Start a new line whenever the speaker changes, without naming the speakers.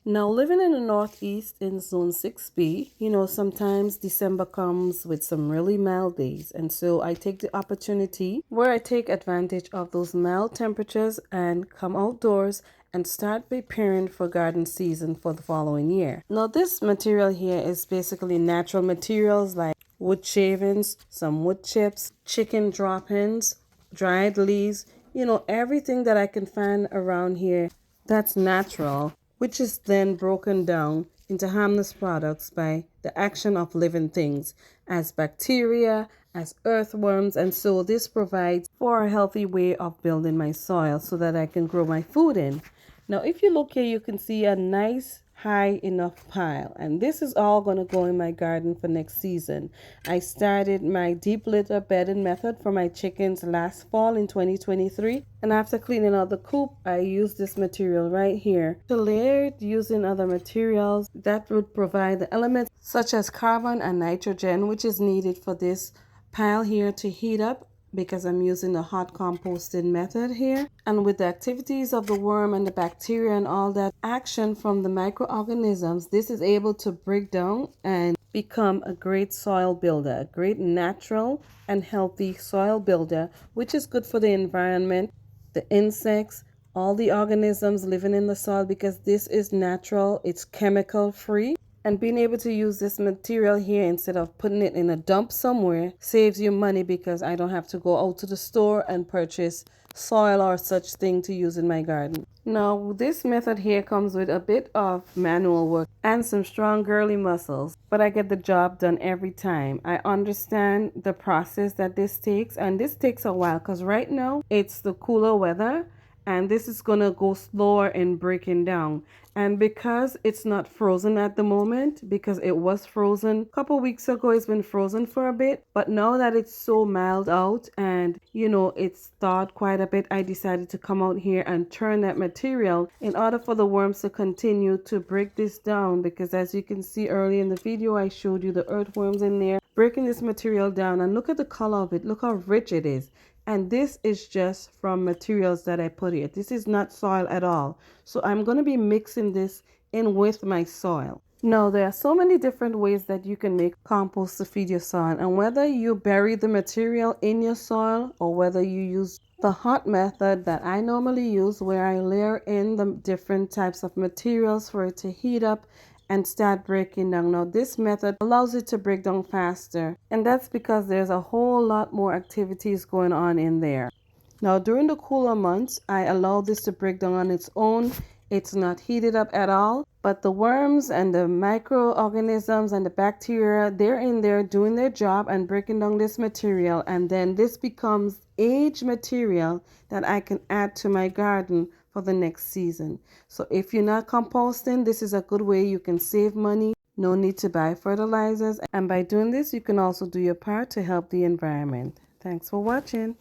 Now, living in the Northeast in Zone 6B, sometimes December comes with some really mild days. And so I take the opportunity where I take advantage of those mild temperatures and come outdoors and start preparing for garden season for the following year. Now, this material here is basically natural materials like wood shavings, some wood chips, chicken drop-ins, dried leaves, everything that I can find around here that's natural, which is then broken down into harmless products by the action of living things as bacteria, as earthworms, and so this provides for a healthy way of building my soil so that I can grow my food in. Now, if you look here, you can see a nice high enough pile, and this is all going to go in my garden for next season. I started my deep litter bedding method for my chickens last fall in 2023, and after cleaning out the coop, I used this material right here to layer it using other materials that would provide the elements such as carbon and nitrogen, which is needed for this pile here to heat up, because I'm using the hot composting method here. And with the activities of the worm and the bacteria and all that action from the microorganisms, this is able to break down and become a great soil builder, a great natural and healthy soil builder, which is good for the environment, the insects, all the organisms living in the soil, because this is natural, it's chemical free. And being able to use this material here instead of putting it in a dump somewhere saves you money, because I don't have to go out to the store and purchase soil or such thing to use in my garden. Now, this method here comes with a bit of manual work and some strong girly muscles, but I get the job done every time. I understand the process that this takes, and this takes a while because right now it's the cooler weather and this is gonna go slower in breaking down. And because it's not frozen at the moment, because it was frozen a couple weeks ago, it's been frozen for a bit, but now that it's so mild out and it's thawed quite a bit, I decided to come out here and turn that material in order for the worms to continue to break this down, because as you can see early in the video, I showed you the earthworms in there breaking this material down, and look at the color of it, look how rich it is. And this is just from materials that I put here. This is not soil at all. So I'm going to be mixing this in with my soil. Now, there are so many different ways that you can make compost to feed your soil. And whether you bury the material in your soil or whether you use the hot method that I normally use, where I layer in the different types of materials for it to heat up and start breaking down. Now, this method allows it to break down faster, and that's because there's a whole lot more activities going on in there. Now, during the cooler months, I allow this to break down on its own. It's not heated up at all, but the worms and the microorganisms and the bacteria, they're in there doing their job and breaking down this material, and then this becomes aged material that I can add to my garden for the next season. So if you're not composting, this is a good way you can save money. No need to buy fertilizers, and by doing this, you can also do your part to help the environment. Thanks for watching.